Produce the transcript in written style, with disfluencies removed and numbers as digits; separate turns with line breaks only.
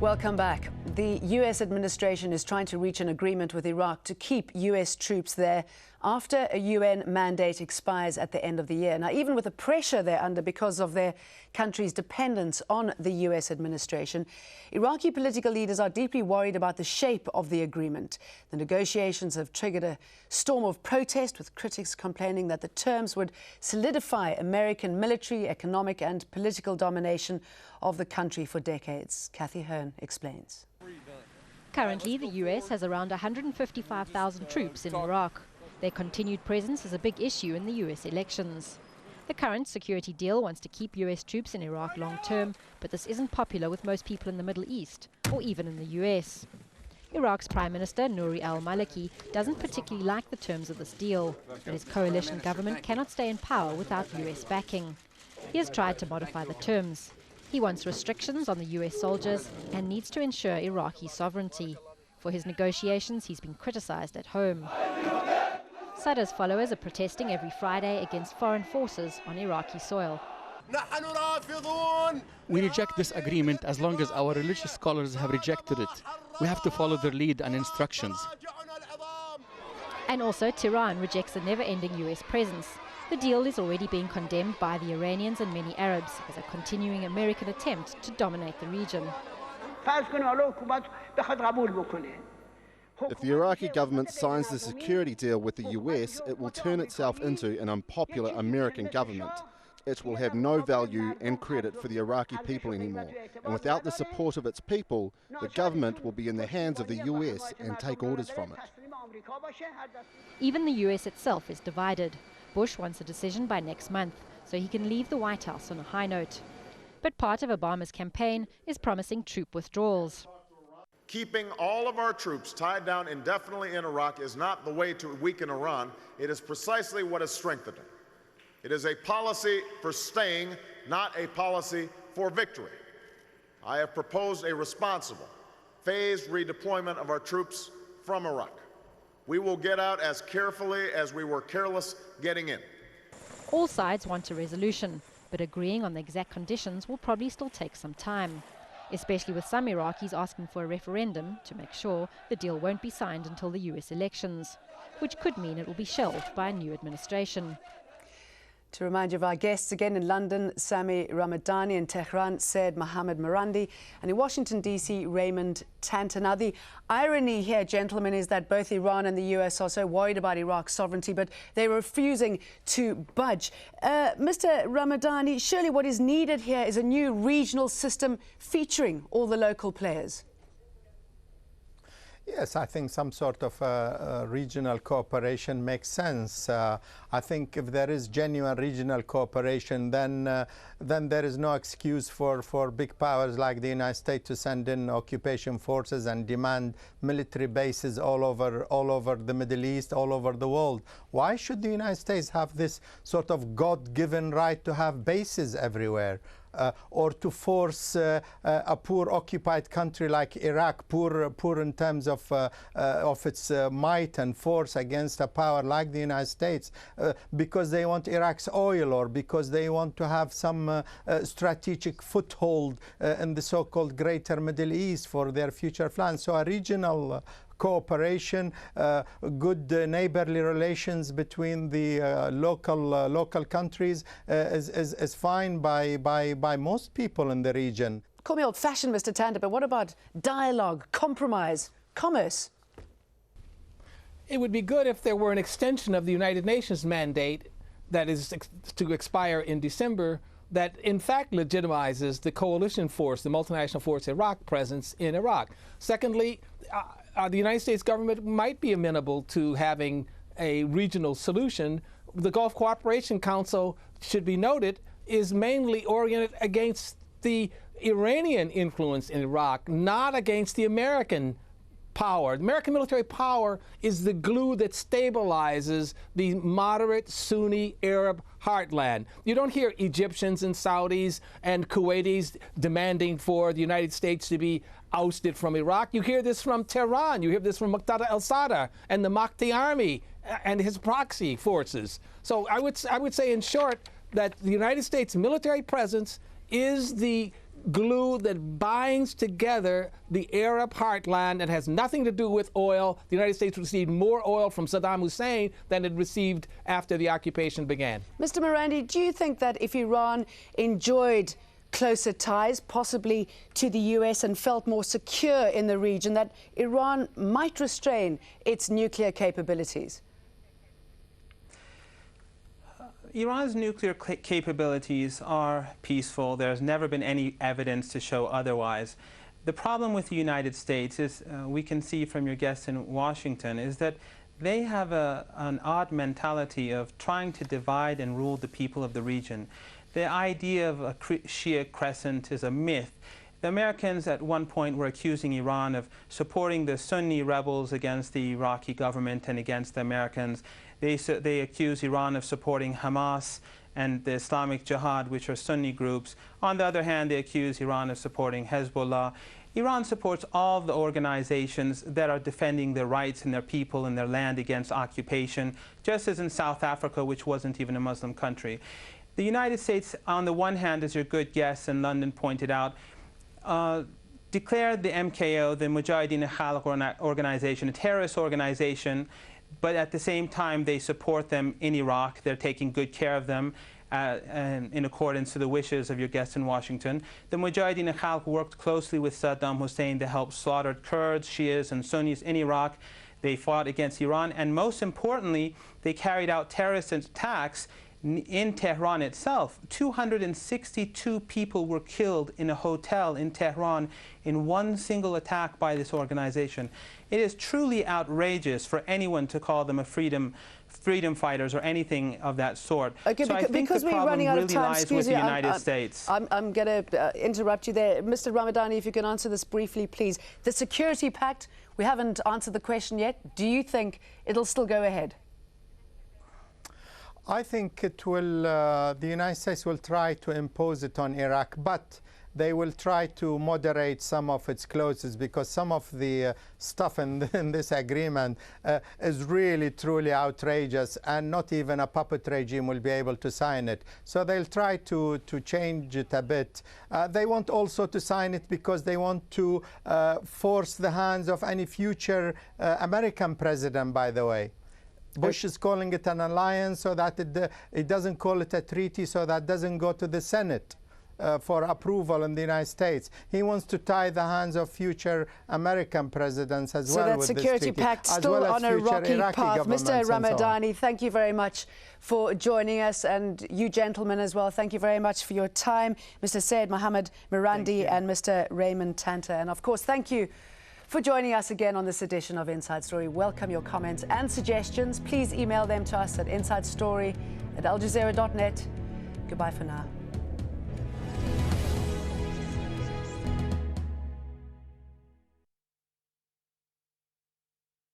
Welcome back. The U.S. administration is trying to reach an agreement with Iraq to keep U.S. troops there after a UN mandate expires at the end of the year. Now, even with the pressure they're under because of their country's dependence on the U.S. administration, Iraqi political leaders are deeply worried about the shape of the agreement. The negotiations have triggered a storm of protest, with critics complaining that the terms would solidify American military, economic and political domination of the country for decades. Kathy Hearn explains.
Currently, the US has around 155,000 troops in Iraq. Their continued presence is a big issue in the US elections. The current security deal wants to keep US troops in Iraq long term, but this isn't popular with most people in the Middle East, or even in the US. Iraq's Prime Minister Nuri al-Maliki doesn't particularly like the terms of this deal, but his coalition government cannot stay in power without US backing. He has tried to modify the terms. He wants restrictions on the US soldiers and needs to ensure Iraqi sovereignty. For his negotiations, he's been criticized at home. Sadr's followers are protesting every Friday against foreign forces on Iraqi soil.
We reject this agreement as long as our religious scholars have rejected it. We have to follow their lead and instructions.
And also, Tehran rejects the never-ending US presence. The deal is already being condemned by the Iranians and many Arabs as a continuing American attempt to dominate the region.
If the Iraqi government signs the security deal with the US, it will turn itself into an unpopular American government. It will have no value and credit for the Iraqi people anymore. And without the support of its people, the government will be in the hands of the US and take orders from it.
Even the US itself is divided. Bush wants a decision by next month, so he can leave the White House on a high note. But part of Obama's campaign is promising troop withdrawals.
Keeping all of our troops tied down indefinitely in Iraq is not the way to weaken Iran. It is precisely what is strengthening. It is a policy for staying, not a policy for victory. I have proposed a responsible, phased redeployment of our troops from Iraq. We will get out as carefully as we were careless getting in.
All sides want a resolution, but agreeing on the exact conditions will probably still take some time, especially with some Iraqis asking for a referendum to make sure the deal won't be signed until the US elections, which could mean it will be shelved by a new administration.
To remind you of our guests, again in London, Sami Ramadani, in Tehran, Said Mohammed Marandi, and in Washington, D.C., Raymond Tanter. Now, the irony here, gentlemen, is that both Iran and the U.S. are so worried about Iraq's sovereignty, but they're refusing to budge. Mr. Ramadani, surely what is needed here is a new regional system featuring all the local players.
Yes, I think some sort of regional cooperation makes sense. I think if there is genuine regional cooperation, then there is no excuse for big powers like the United States to send in occupation forces and demand military bases all over the Middle East, all over the world. Why should the United States have this sort of God-given right to have bases everywhere? Or to force a poor occupied country like Iraq, poor in terms of its might and force against a power like the United States, because they want Iraq's oil or because they want to have some strategic foothold in the so-called Greater Middle East for their future plans. So a regional cooperation, good neighborly relations between the local countries is fine by most people in the region.
Call me old-fashioned, Mr. Tanter, but what about dialogue, compromise, commerce?
It would be good if there were an extension of the United Nations mandate that is to expire in December, that in fact legitimizes the coalition force, the multinational force Iraq presence in Iraq. Secondly, the United States government might be amenable to having a regional solution. The Gulf Cooperation Council, should be noted, is mainly oriented against the Iranian influence in Iraq, not against the American power. The American military power is the glue that stabilizes the moderate Sunni Arab heartland. You don't hear Egyptians and Saudis and Kuwaitis demanding for the United States to be ousted from Iraq. You hear this from Tehran. You hear this from Muqtada al-Sadr and the Mahdi army and his proxy forces. So I would say, in short, that the United States military presence is the glue that binds together the Arab heartland that has nothing to do with oil. The United States received more oil from Saddam Hussein than it received after the occupation began.
Mr. Marandi, do you think that if Iran enjoyed closer ties, possibly to the US, and felt more secure in the region, that Iran might restrain its nuclear capabilities?
Iran's nuclear capabilities are peaceful. There's never been any evidence to show otherwise. The problem with the United States is, we can see from your guests in Washington, is that they have an odd mentality of trying to divide and rule the people of the region. The idea of a Shia crescent is a myth. The Americans at one point were accusing Iran of supporting the Sunni rebels against the Iraqi government and against the Americans. They accuse Iran of supporting Hamas and the Islamic Jihad, which are Sunni groups. On the other hand, they accuse Iran of supporting Hezbollah. Iran supports all the organizations that are defending their rights and their people and their land against occupation, just as in South Africa, which wasn't even a Muslim country. The United States, on the one hand, as your good guest in London pointed out, declared the MKO, the Mujahideen al-Khalq organization, a terrorist organization, but at the same time they support them in Iraq. They're taking good care of them in accordance to the wishes of your guests in Washington. The Mujahideen al-Khalq worked closely with Saddam Hussein to help slaughter Kurds, Shias, and Sunnis in Iraq. They fought against Iran, and most importantly, they carried out terrorist attacks in Tehran itself. 262 people were killed in a hotel in Tehran in one single attack by this organization. It is truly outrageous for anyone to call them a freedom fighters or anything of that sort.
Okay,
so I think the problem really lies with the United States.
I'm going to interrupt you there. Mr. Ramadani, if you can answer this briefly, please. The Security Pact, we haven't answered the question yet. Do you think it'll still go ahead?
I think it will, the United States will try to impose it on Iraq, but they will try to moderate some of its clauses, because some of the stuff in this agreement is really, truly outrageous, and not even a puppet regime will be able to sign it. So they'll try to change it a bit. They want also to sign it because they want to force the hands of any future American president, by the way. Bush is calling it an alliance so that it doesn't call it a treaty, so that doesn't go to the Senate for approval in the United States. He wants to tie the hands of future American presidents as well with this treaty. So that security pact still on a rocky path.
Mr. Ramadani, thank you very much for joining us, and you gentlemen as well. Thank you very much for your time. Mr. Syed Mohammed Mirandi and Mr. Raymond Tanter. And of course, thank you for joining us again on this edition of Inside Story. Welcome your comments and suggestions. Please email them to us at insidestory@aljazeera.net. Goodbye for now.